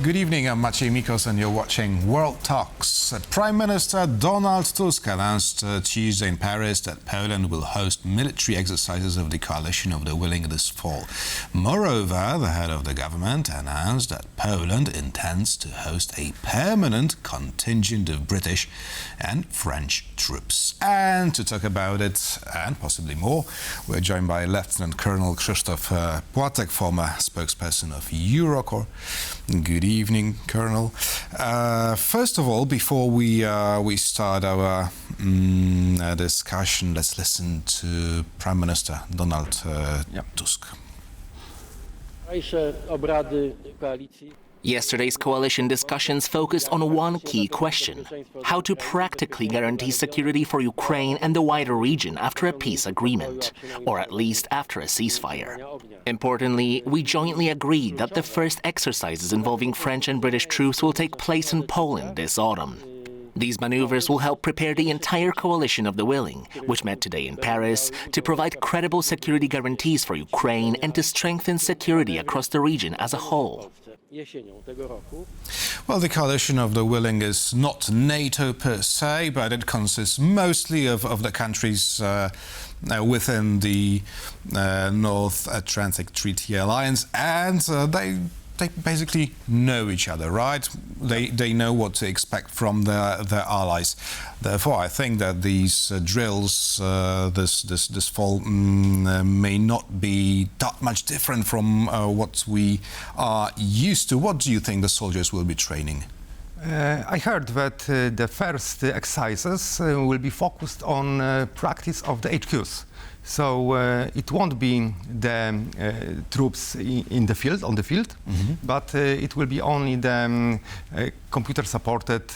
Good evening, I'm Maciej Mikos and you're watching World Talks. Prime Minister Donald Tusk announced Tuesday in Paris that Poland will host military exercises of the Coalition of the Willing this fall. Moreover, the head of the government announced that Poland intends to host a permanent contingent of British and French troops. And to talk about it and possibly more, we're joined by Lieutenant Colonel Krzysztof Płatek, former spokesperson of Eurocorps. Good evening, Colonel. First of all, before we start our discussion, let's listen to Prime Minister Donald Tusk. Yesterday's coalition discussions focused on one key question: how to practically guarantee security for Ukraine and the wider region after a peace agreement, or at least after a ceasefire. Importantly, we jointly agreed that the first exercises involving French and British troops will take place in Poland this autumn. These maneuvers will help prepare the entire coalition of the willing, which met today in Paris, to provide credible security guarantees for Ukraine and to strengthen security across the region as a whole. Well, the Coalition of the Willing is not NATO per se, but it consists mostly of the countries within the North Atlantic Treaty Alliance, and they basically know each other, right? They know what to expect from their allies. Therefore, I think that these drills this fall may not be that much different from what we are used to. What do you think the soldiers will be training? I heard that the first exercises will be focused on practice of the HQs. So it won't be the troops on the field, but it will be only the computer-supported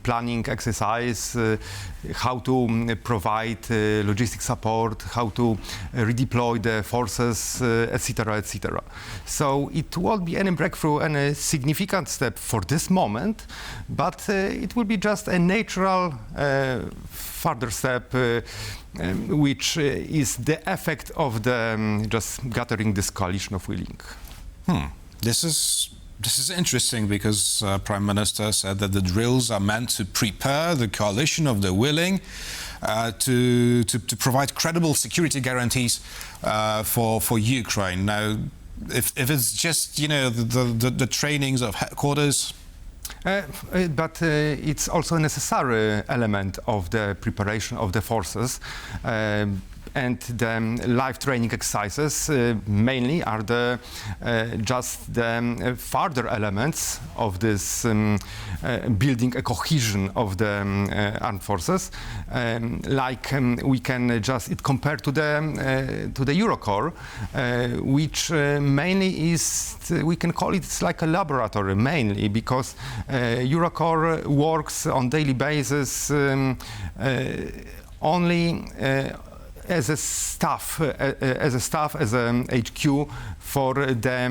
planning exercise, how to provide logistic support, how to redeploy the forces, etc., etc. So it won't be any breakthrough, any significant step for this moment, but it will be just a natural further step, which is the effect of the just gathering this coalition of willing. This is interesting because Prime Minister said that the drills are meant to prepare the coalition of the willing to provide credible security guarantees for Ukraine. Now, if it's just the trainings of headquarters. But it's also a necessary element of the preparation of the forces, and the live training exercises mainly are just the further elements of this building a cohesion of the armed forces. We can just compare to the Eurocorps, which mainly is, we can call it like a laboratory mainly, because Eurocorps works on daily basis only as a staff, as a HQ for the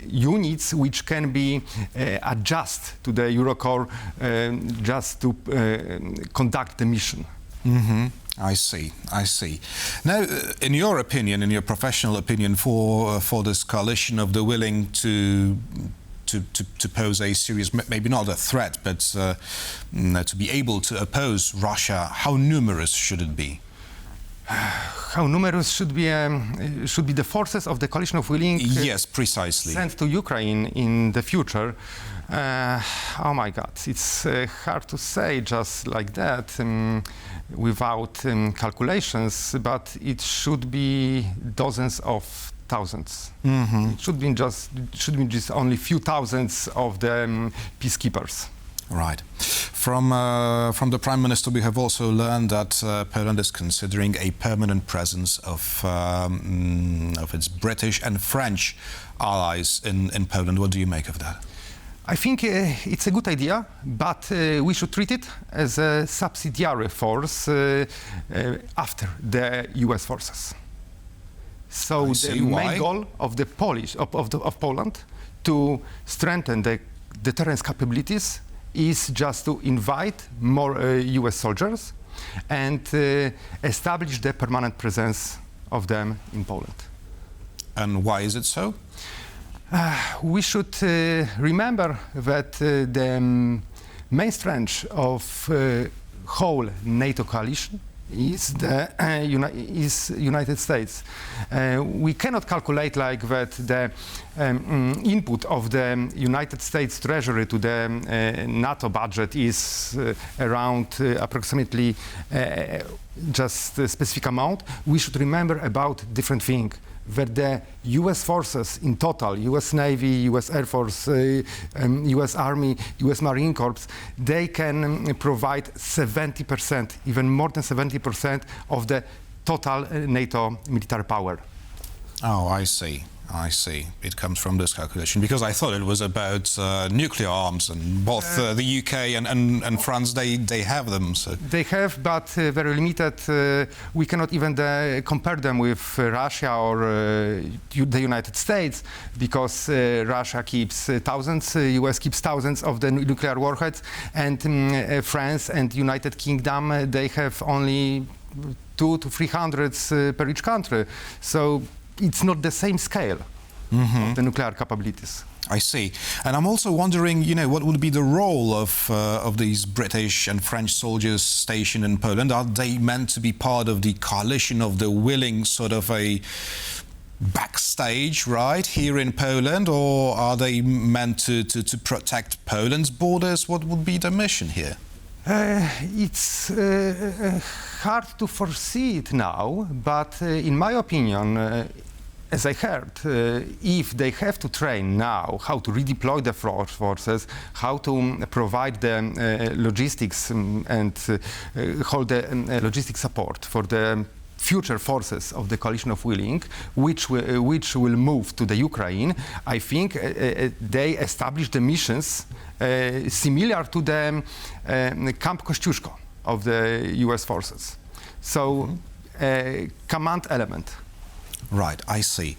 units which can be adjusted to the Eurocorps just to conduct the mission. I see. Now, in your opinion, in your professional opinion, for this coalition of the willing to pose a serious, maybe not a threat, but to be able to oppose Russia, how numerous should it be? How numerous should be the forces of the coalition of willing? Yes, precisely. Sent to Ukraine in the future? Oh my God, it's hard to say just like that without calculations, but it should be dozens of thousands. It should be just only few thousands of the peacekeepers. Right. From the Prime Minister, we have also learned that Poland is considering a permanent presence of its British and French allies in Poland. What do you make of that? I think it's a good idea, but we should treat it as a subsidiary force after the US forces. So the main goal of the of Poland to strengthen the deterrence capabilities is just to invite more US soldiers and establish the permanent presence of them in Poland. And why is it so? We should remember that the main strength of whole NATO coalition is the United States. We cannot calculate like that the input of the United States Treasury to the NATO budget is around approximately just a specific amount. We should remember about different thing. That the US forces in total, US Navy, US Air Force, US Army, US Marine Corps, they can provide 70%, even more than 70% of the total NATO military power. Oh, I see. I see. It comes from this calculation, because I thought it was about nuclear arms, and both the UK and France, they have them. So. They have, but very limited. We cannot even compare them with Russia or the United States, because Russia keeps thousands, US keeps thousands of the nuclear warheads, and France and United Kingdom, they have only 200 to 300 per each country. So it's not the same scale of the nuclear capabilities. I see. And I'm also wondering, what would be the role of these British and French soldiers stationed in Poland? Are they meant to be part of the coalition of the willing, sort of a backstage, right, here in Poland? Or are they meant to protect Poland's borders? What would be the mission here? It's hard to foresee it now, but in my opinion, as I heard, if they have to train now how to redeploy the forces, how to provide the logistics and hold the logistic support for the future forces of the coalition of willing, which will move to the Ukraine, I think they established the missions similar to the Camp Kościuszko of the US forces. So, command element. Right, I see.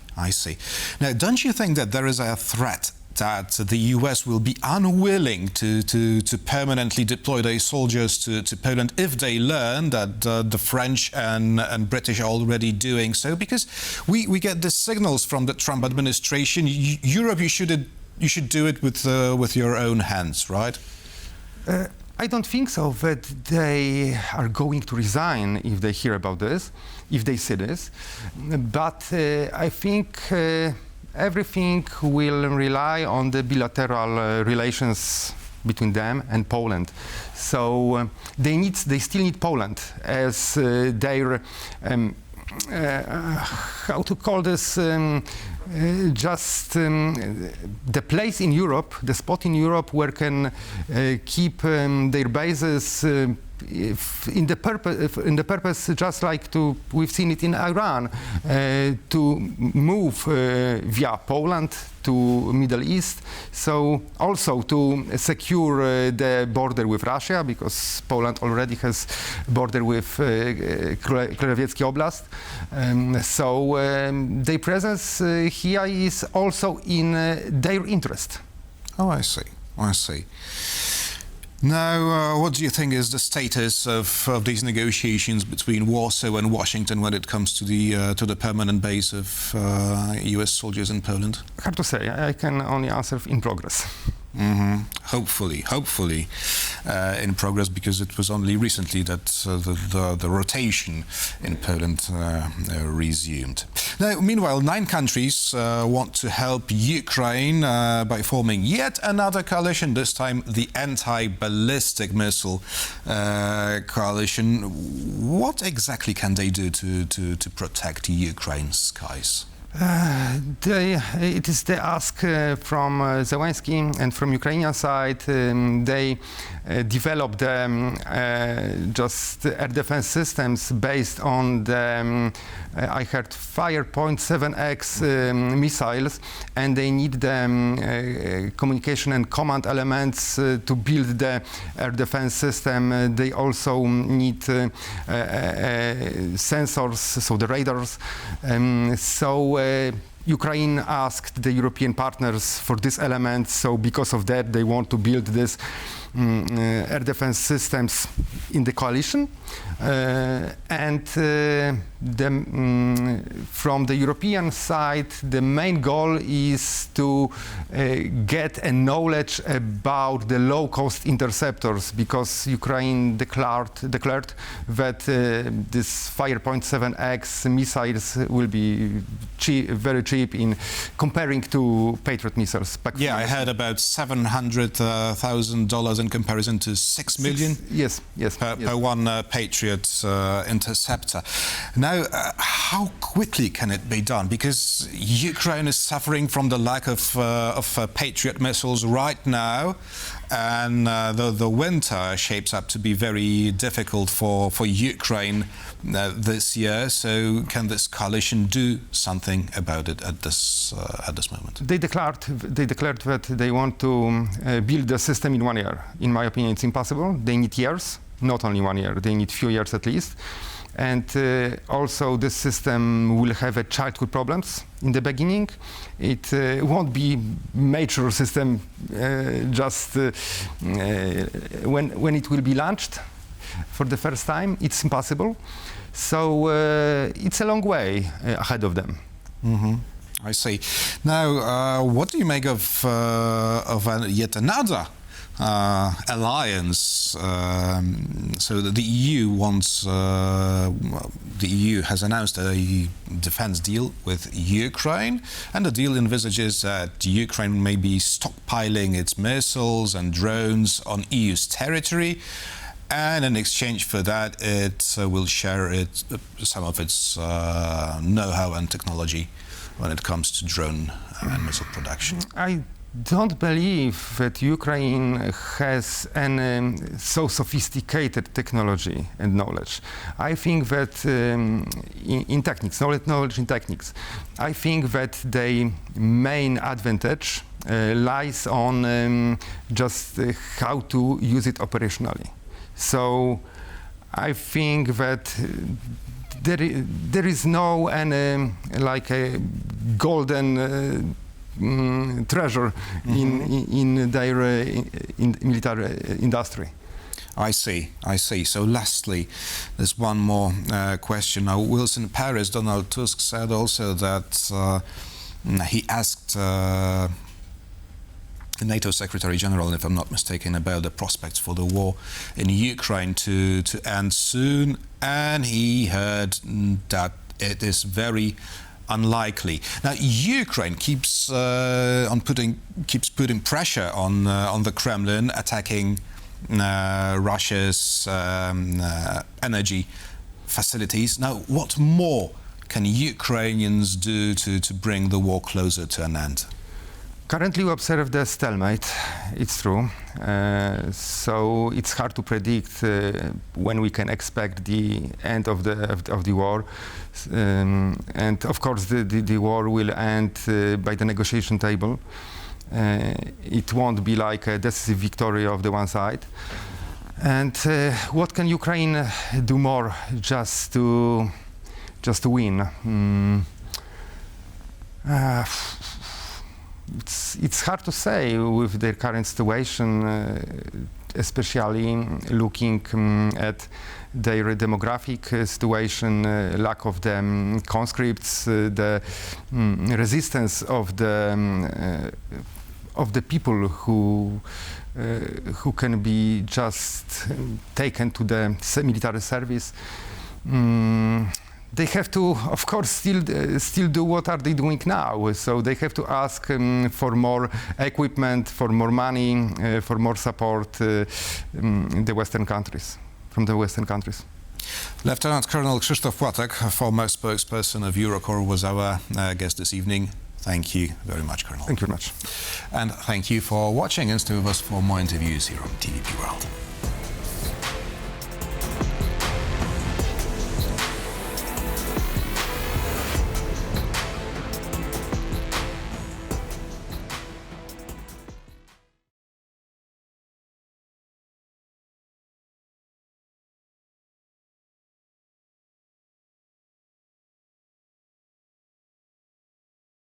Now, don't you think that there is a threat that the US will be unwilling to permanently deploy their soldiers to Poland if they learn that the French and British are already doing so? Because we get the signals from the Trump administration. Europe, you should do it with your own hands, right? I don't think so that they are going to resign if they hear about this, if they see this. But I think everything will rely on the bilateral relations between them and Poland. So they still need Poland as their how to call this, the place in Europe, the spot in Europe where can keep their bases in the purpose, just like we've seen it in Iran, to move via Poland to Middle East. So also to secure the border with Russia, because Poland already has border with Krakowiecki Oblast. So their presence here is also in their interest. Oh, I see. Now, what do you think is the status of these negotiations between Warsaw and Washington when it comes to the permanent base of US soldiers in Poland? Hard to say. I can only answer in progress. Hopefully in progress, because it was only recently that the rotation in Poland resumed. Now, meanwhile, 9 countries want to help Ukraine by forming yet another coalition, this time the anti-ballistic missile coalition. What exactly can they do to protect Ukraine's skies? It is the ask from Zelensky and from Ukrainian side. They developed just air defense systems based on the, I heard, Fire.7X missiles, and they need the communication and command elements to build the air defense system. They also need sensors, so the radars. Ukraine asked the European partners for this element, so because of that they want to build this air defense systems in the coalition. From the European side, the main goal is to get a knowledge about the low-cost interceptors, because Ukraine declared that this Firepoint 7X missiles will be very cheap in comparing to Patriot missiles. Yeah, I heard about $700,000 in comparison to $6 million. Yes. Per one Patriot interceptor. Now, how quickly can it be done? Because Ukraine is suffering from the lack of Patriot missiles right now, and the winter shapes up to be very difficult for Ukraine this year. So, can this coalition do something about it at this moment? They declared that they want to build the system in 1 year. In my opinion, it's impossible. They need years, not only 1 year. They need few years at least. And also, this system will have childhood problems in the beginning. It won't be major system just when it will be launched for the first time. It's impossible. So it's a long way ahead of them. Mm-hmm. I see. Now, what do you make of yet another alliance? So the EU wants. The EU has announced a defense deal with Ukraine, and the deal envisages that Ukraine may be stockpiling its missiles and drones on EU's territory, and in exchange for that, it will share some of its know-how and technology when it comes to drone and missile production. I don't believe that Ukraine has any so sophisticated technology and knowledge. I think that in techniques, knowledge in techniques, I think that the main advantage lies on just how to use it operationally. So I think that there is no any like a golden treasure in their in military industry. I see. So lastly, there's one more question. Now, whilst in Paris, Donald Tusk said also that he asked the NATO Secretary General, if I'm not mistaken, about the prospects for the war in Ukraine to end soon, and he heard that it is very unlikely. Now, Ukraine keeps putting pressure on the Kremlin, attacking Russia's energy facilities. Now, what more can Ukrainians do to bring the war closer to an end? Currently, we observe the stalemate. It's true. So it's hard to predict when we can expect the end of the war. And of course, the war will end by the negotiation table. It won't be like a decisive victory of the one side. And what can Ukraine do more just to win? It's hard to say with their current situation, especially looking at their demographic situation, lack of the conscripts, the resistance of the people who can be just taken to the military service. They have to, of course, still do what are they doing now. So they have to ask for more equipment, for more money, for more support from the Western countries. Lieutenant Colonel Krzysztof Płatek, former spokesperson of Eurocorps, was our guest this evening. Thank you very much, Colonel. Thank you very much. And thank you for watching, and stay with us for more interviews here on TVP World.